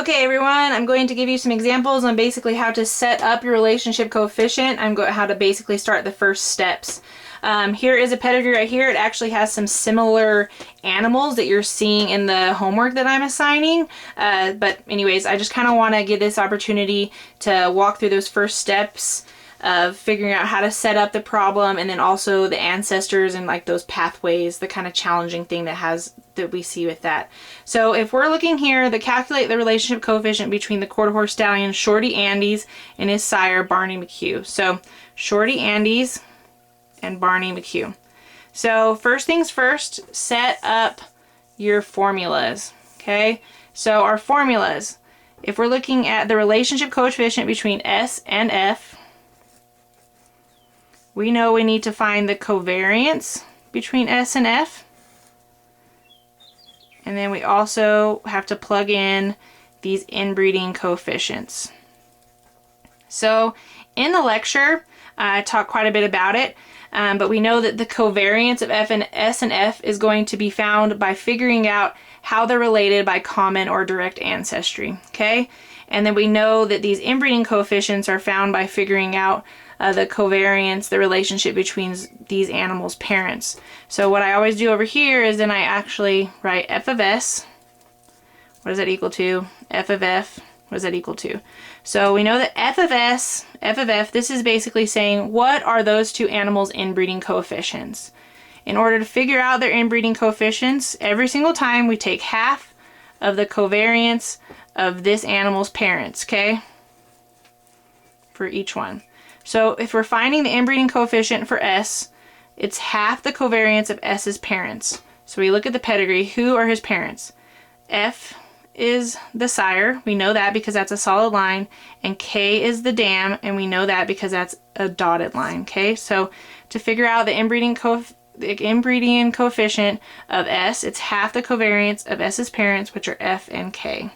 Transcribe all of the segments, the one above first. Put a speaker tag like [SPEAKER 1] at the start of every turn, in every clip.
[SPEAKER 1] Okay everyone, I'm going to give you some examples on basically how to set up your relationship coefficient. How to basically start the first steps. Here is a pedigree right here. It actually has some similar animals that you're seeing in the homework that I'm assigning. But anyways, I just kind of want to give this opportunity to walk through those first steps of figuring out how to set up the problem, and then also the ancestors and like those pathways, the kind of challenging thing that we see with that. So if we're looking here, calculate the relationship coefficient between the quarter horse stallion Shorty Andes and his sire Barney McHugh. So Shorty Andes and Barney McHugh. So first things first, set up your formulas. Okay, so our formulas, if we're looking at the relationship coefficient between S and F, we know we need to find the covariance between S and F. And then we also have to plug in these inbreeding coefficients. So in the lecture, I talked quite a bit about it, but we know that the covariance of S and F is going to be found by figuring out how they're related by common or direct ancestry. Okay? And then we know that these inbreeding coefficients are found by figuring out the covariance, the relationship between these animals' parents. So what I always do over here is then I actually write f of s. What does that equal to? F of f. What does that equal to? So we know that f of s, f of f, this is basically saying what are those two animals' inbreeding coefficients. In order to figure out their inbreeding coefficients, every single time we take half of the covariance of this animal's parents, okay? For each one. So if we're finding the inbreeding coefficient for S, it's half the covariance of S's parents. So we look at the pedigree. Who are his parents? F is the sire. We know that because that's a solid line. And K is the dam. And we know that because that's a dotted line. Okay, so to figure out the inbreeding coefficient of S, it's half the covariance of S's parents, which are F and K.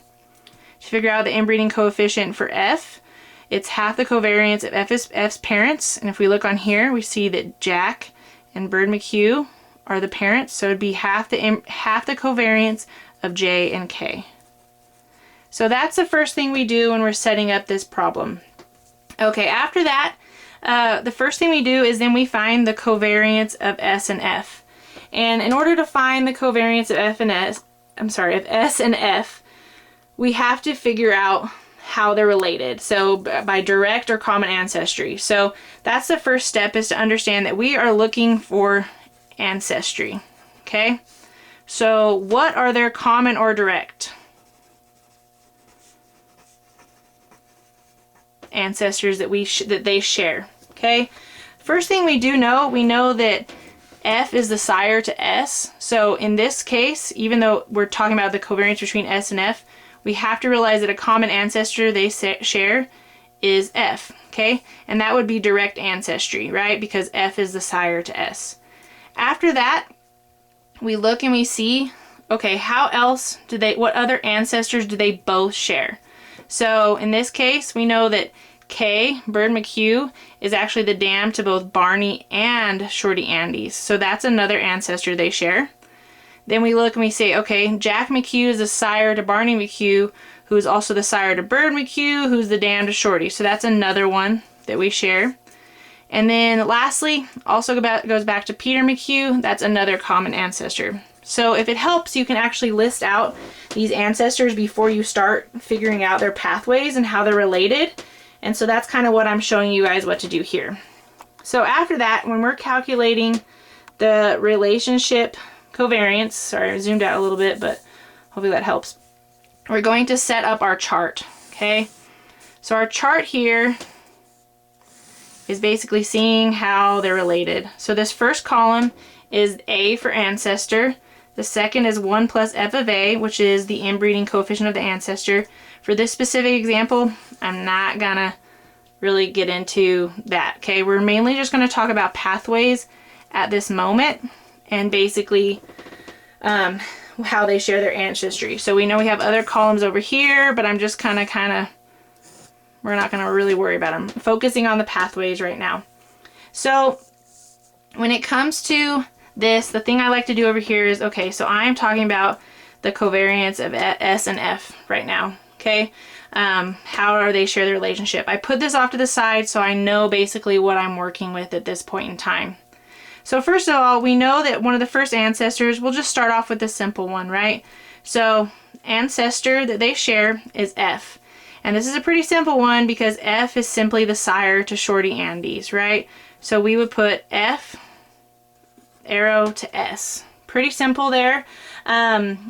[SPEAKER 1] To figure out the inbreeding coefficient for F, it's half the covariance of F's parents. And if we look on here, we see that Jack and Bird McHugh are the parents. So it'd be half the covariance of J and K. So that's the first thing we do when we're setting up this problem. Okay, after that, the first thing we do is then we find the covariance of S and F. And in order to find the covariance of S and F, we have to figure out how they're related, so by direct or common ancestry. So that's the first step, is to understand that we are looking for ancestry. Okay, so what are their common or direct ancestors that they share? Okay, first thing we know that F is the sire to S. So in this case, even though we're talking about the covariance between S and F, we have to realize that a common ancestor they share is F, okay? And that would be direct ancestry, right? Because F is the sire to S. After that, we look and we see, okay, what other ancestors do they both share? So in this case, we know that K, Bird McHugh, is actually the dam to both Barney and Shorty Andes. So that's another ancestor they share. Then we look and we say, okay, Jack McHugh is the sire to Barney McHugh, who is also the sire to Bird McHugh, who's the dam to Shorty. So that's another one that we share. And then lastly, also goes back to Peter McHugh. That's another common ancestor. So if it helps, you can actually list out these ancestors before you start figuring out their pathways and how they're related. And so that's kind of what I'm showing you guys what to do here. So after that, when we're calculating the relationship covariance, sorry, I zoomed out a little bit, but hopefully that helps. We're going to set up our chart, okay? So our chart here is basically seeing how they're related. So this first column is A for ancestor. The second is 1 plus F of A, which is the inbreeding coefficient of the ancestor. For this specific example, I'm not gonna really get into that, okay? We're mainly just gonna talk about pathways at this moment, and basically how they share their ancestry. So we know we have other columns over here, but I'm just we're not going to really worry about them. Focusing on the pathways right now. So when it comes to this, the thing I like to do over here is, okay, so I'm talking about the covariance of S and F right now. okay? How are they share the relationship? I put this off to the side so I know basically what I'm working with at this point in time. So first of all, we know that one of the first ancestors, we'll just start off with the simple one, right? So ancestor that they share is F. And this is a pretty simple one because F is simply the sire to Shorty Andes, right? So we would put F, arrow to S. Pretty simple there.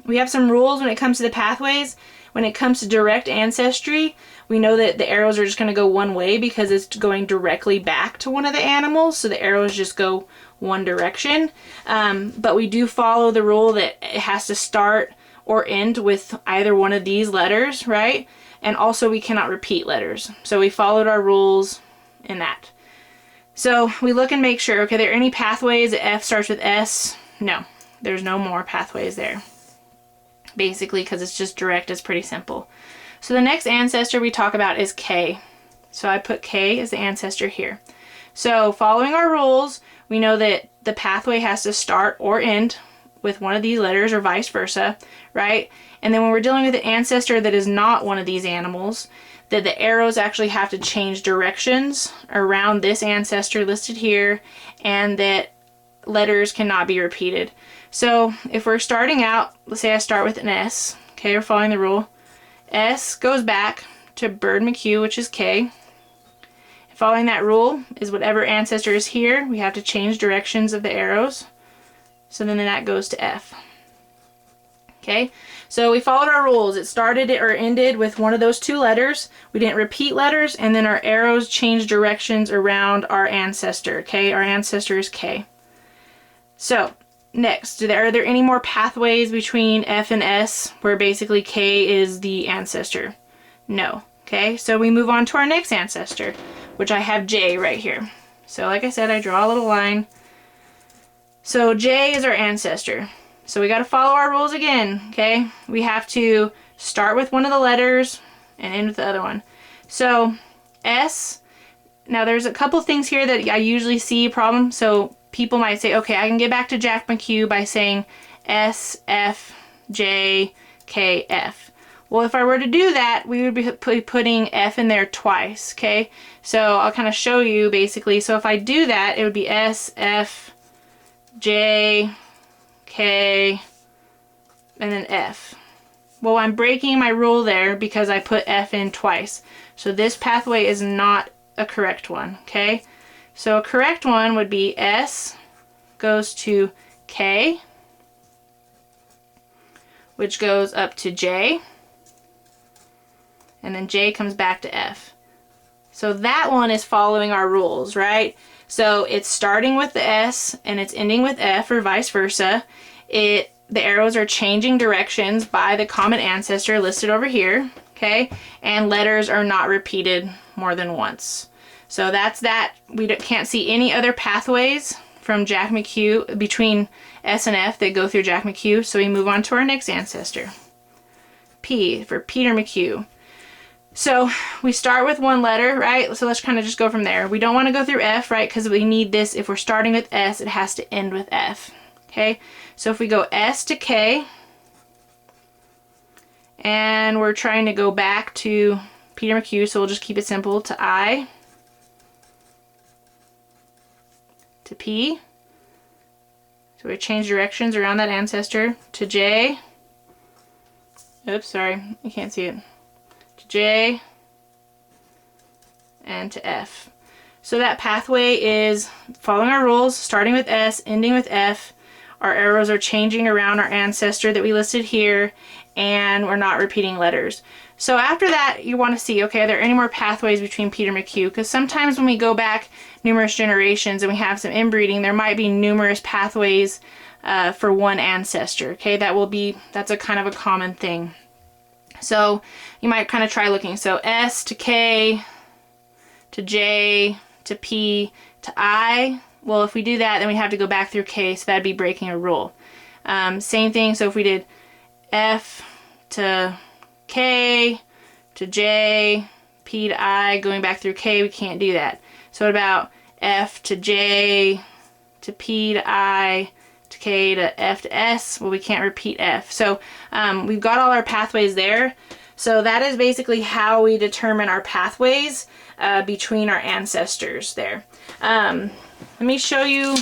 [SPEAKER 1] We have some rules when it comes to the pathways. When it comes to direct ancestry, we know that the arrows are just going to go one way because it's going directly back to one of the animals. So the arrows just go one direction. But we do follow the rule that it has to start or end with either one of these letters, right? And also we cannot repeat letters. So we followed our rules in that. So we look and make sure, okay, are there any pathways that F starts with S? No, there's no more pathways there. Basically, because it's just direct, it's pretty simple. So the next ancestor we talk about is K. So I put K as the ancestor here. So following our rules, we know that the pathway has to start or end with one of these letters or vice versa, right? And then when we're dealing with an ancestor that is not one of these animals, that the arrows actually have to change directions around this ancestor listed here, and that letters cannot be repeated. So if we're starting out, let's say I start with an S, okay, we're following the rule. S goes back to Bird McHugh, which is K. Following that rule is whatever ancestor is here, we have to change directions of the arrows. So then that goes to F. Okay, so we followed our rules. It started or ended with one of those two letters. We didn't repeat letters, and then our arrows changed directions around our ancestor. Okay, our ancestor is K. So next, are there any more pathways between F and S where basically K is the ancestor? No. Okay, so we move on to our next ancestor, which I have J right here. So like I said, I draw a little line. So J is our ancestor. So we got to follow our rules again, okay? We have to start with one of the letters and end with the other one. So S, now there's a couple things here that I usually see a problem. So people might say, okay, I can get back to Jack McHugh by saying S, F, J, K, F. Well, if I were to do that, we would be putting F in there twice, okay? So I'll kind of show you basically. So if I do that, it would be S, F, J, K, and then F. Well, I'm breaking my rule there because I put F in twice. So this pathway is not a correct one, okay? So a correct one would be S goes to K, which goes up to J, and then J comes back to F. So that one is following our rules, right? So it's starting with the S and it's ending with F or vice versa. The arrows are changing directions by the common ancestor listed over here, okay? And letters are not repeated more than once. So that's that. We can't see any other pathways from Jack McHugh between S and F that go through Jack McHugh. So we move on to our next ancestor. P for Peter McHugh. So we start with one letter, right? So let's kind of just go from there. We don't want to go through F, right? Because we need this. If we're starting with S, it has to end with F. Okay? So if we go S to K, and we're trying to go back to Peter McHugh, so we'll just keep it simple, to I, to P. So we change directions around that ancestor, to J. Oops, sorry, you can't see it. To J, and to F. So that pathway is following our rules, starting with S, ending with F. Our arrows are changing around our ancestor that we listed here, and we're not repeating letters. So after that, you want to see, okay, are there any more pathways between Peter McHugh? Because sometimes when we go back numerous generations and we have some inbreeding, there might be numerous pathways for one ancestor, okay? That's a kind of a common thing. So you might kind of try looking. So S to K, to J, to P, to I. Well, if we do that, then we have to go back through K, so that'd be breaking a rule. Same thing, so if we did F to K, to J, P to I, going back through K, we can't do that. So what about F to J, to P to I, to K to F to S? Well, we can't repeat F. So we've got all our pathways there. So that is basically how we determine our pathways between our ancestors there. Let me show you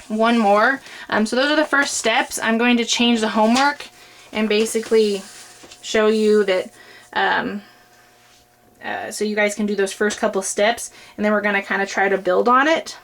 [SPEAKER 1] one more. So those are the first steps. I'm going to change the homework and basically show you that so you guys can do those first couple steps, and then we're going to kind of try to build on it.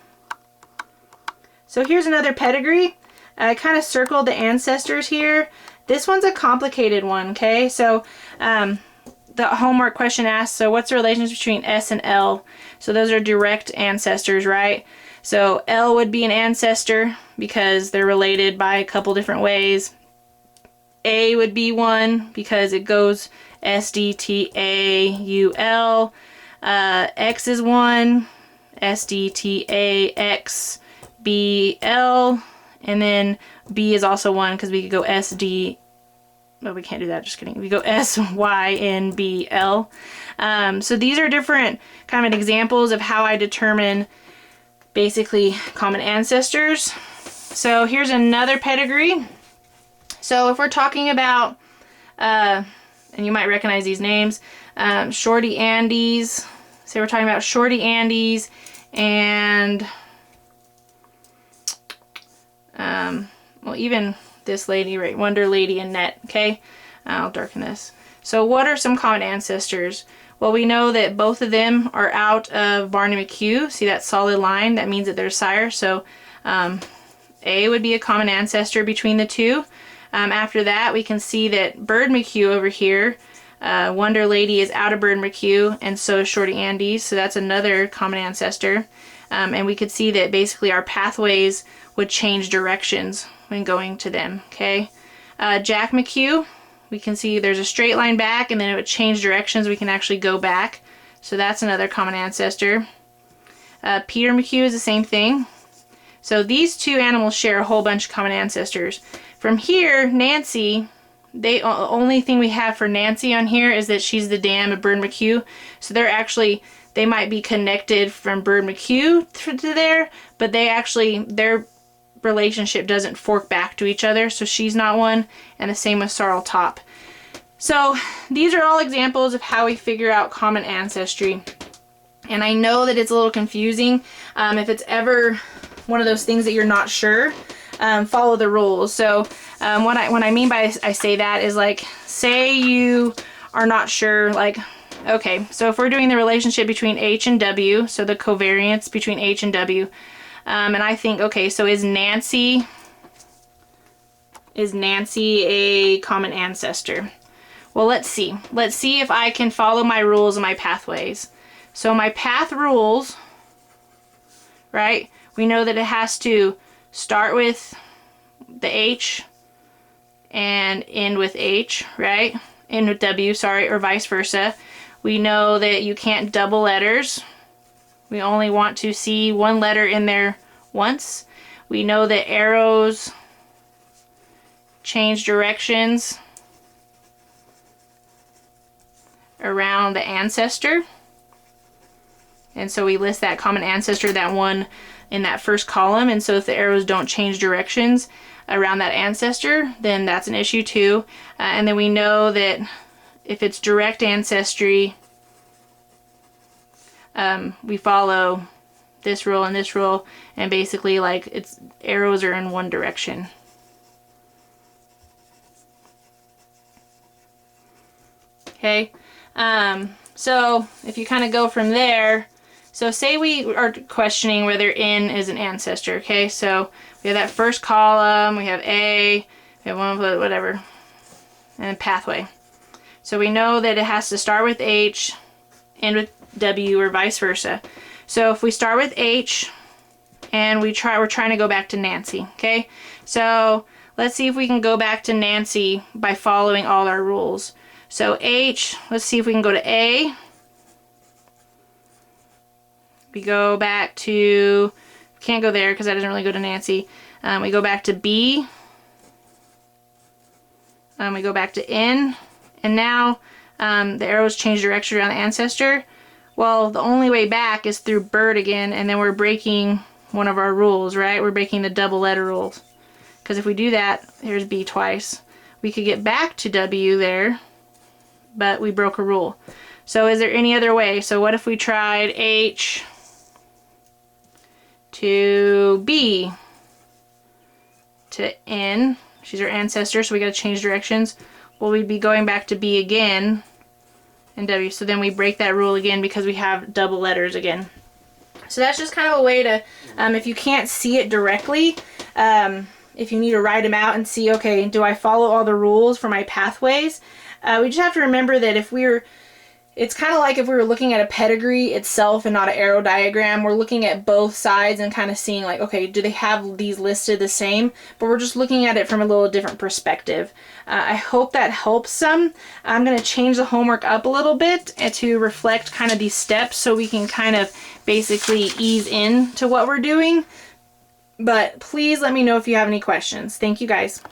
[SPEAKER 1] So here's another pedigree. I kind of circled the ancestors here. This one's a complicated one, okay? So the homework question asks, so what's the relationship between S and L? So those are direct ancestors, right? So L would be an ancestor because they're related by a couple different ways. A would be one because it goes S, D, T, A, U, L. X is one, S, D, T, A, X, B, L. And then B is also one because we could go S, D, well, we can't do that, just kidding. We go S, Y, N, B, L. So these are different kind of examples of how I determine basically common ancestors. So here's another pedigree. So if we're talking about, and you might recognize these names, Shorty Andes. So we're talking about Shorty Andes and, well, even this lady, right, Wonder Lady Annette, okay? I'll darken this. So what are some common ancestors? Well, we know that both of them are out of Barney McHugh. See that solid line? That means that they're sire. So A would be a common ancestor between the two. After that, we can see that Bird McHugh over here, Wonder Lady is out of Bird McHugh, and so is Shorty Andes. So that's another common ancestor. And we could see that basically our pathways would change directions when going to them, okay? Jack McHugh, we can see there's a straight line back, and then it would change directions. We can actually go back. So that's another common ancestor. Peter McHugh is the same thing. So these two animals share a whole bunch of common ancestors. From here, Nancy, the only thing we have for Nancy on here is that she's the dam of Bird McHugh. So they're actually, they might be connected from Bird McHugh to there, but they actually, their relationship doesn't fork back to each other. So she's not one, and the same with Sorrel Top. So these are all examples of how we figure out common ancestry. And I know that it's a little confusing. If it's ever one of those things that you're not sure, follow the rules. So what I mean by I say that is, like, say you are not sure, like, okay, so if we're doing the relationship between H and W, so the covariance between H and W, and I think, okay, so is Nancy a common ancestor? Well, let's see. Let's see if I can follow my rules and my pathways. So my path rules, right? We know that it has to start with the H and end with H, right? End with W, sorry, or vice versa. We know that you can't double letters. We only want to see one letter in there once. We know that arrows change directions around the ancestor. And so we list that common ancestor, that one in that first column. And so if the arrows don't change directions around that ancestor, then that's an issue too. And then we know that if it's direct ancestry, we follow this rule and this rule, and basically, like, it's arrows are in one direction. Okay, so if you kind of go from there, so say we are questioning whether N is an ancestor, okay? So we have that first column, we have A, we have one, whatever, and pathway. So we know that it has to start with H, end with W, or vice versa. So if we start with H, and we're trying to go back to Nancy, okay? So let's see if we can go back to Nancy by following all our rules. So H, let's see if we can go to A. We go back to, can't go there because that doesn't really go to Nancy. We go back to B. We go back to N. And now the arrows change direction around the ancestor. Well, the only way back is through Bird again, and then we're breaking one of our rules, right? We're breaking the double letter rules. Because if we do that, here's B twice. We could get back to W there. but we broke a rule. So is there any other way? So what if we tried H to B to N? She's our ancestor, so we got to change directions. Well, we'd be going back to B again and W. So then we break that rule again because we have double letters again. So that's just kind of a way to, if you can't see it directly, if you need to write them out and see, okay, do I follow all the rules for my pathways? We just have to remember that it's kind of like if we were looking at a pedigree itself and not an arrow diagram. We're looking at both sides and kind of seeing like, okay, do they have these listed the same? But we're just looking at it from a little different perspective. I hope that helps some. I'm going to change the homework up a little bit to reflect kind of these steps so we can kind of basically ease in to what we're doing. But please let me know if you have any questions. Thank you guys.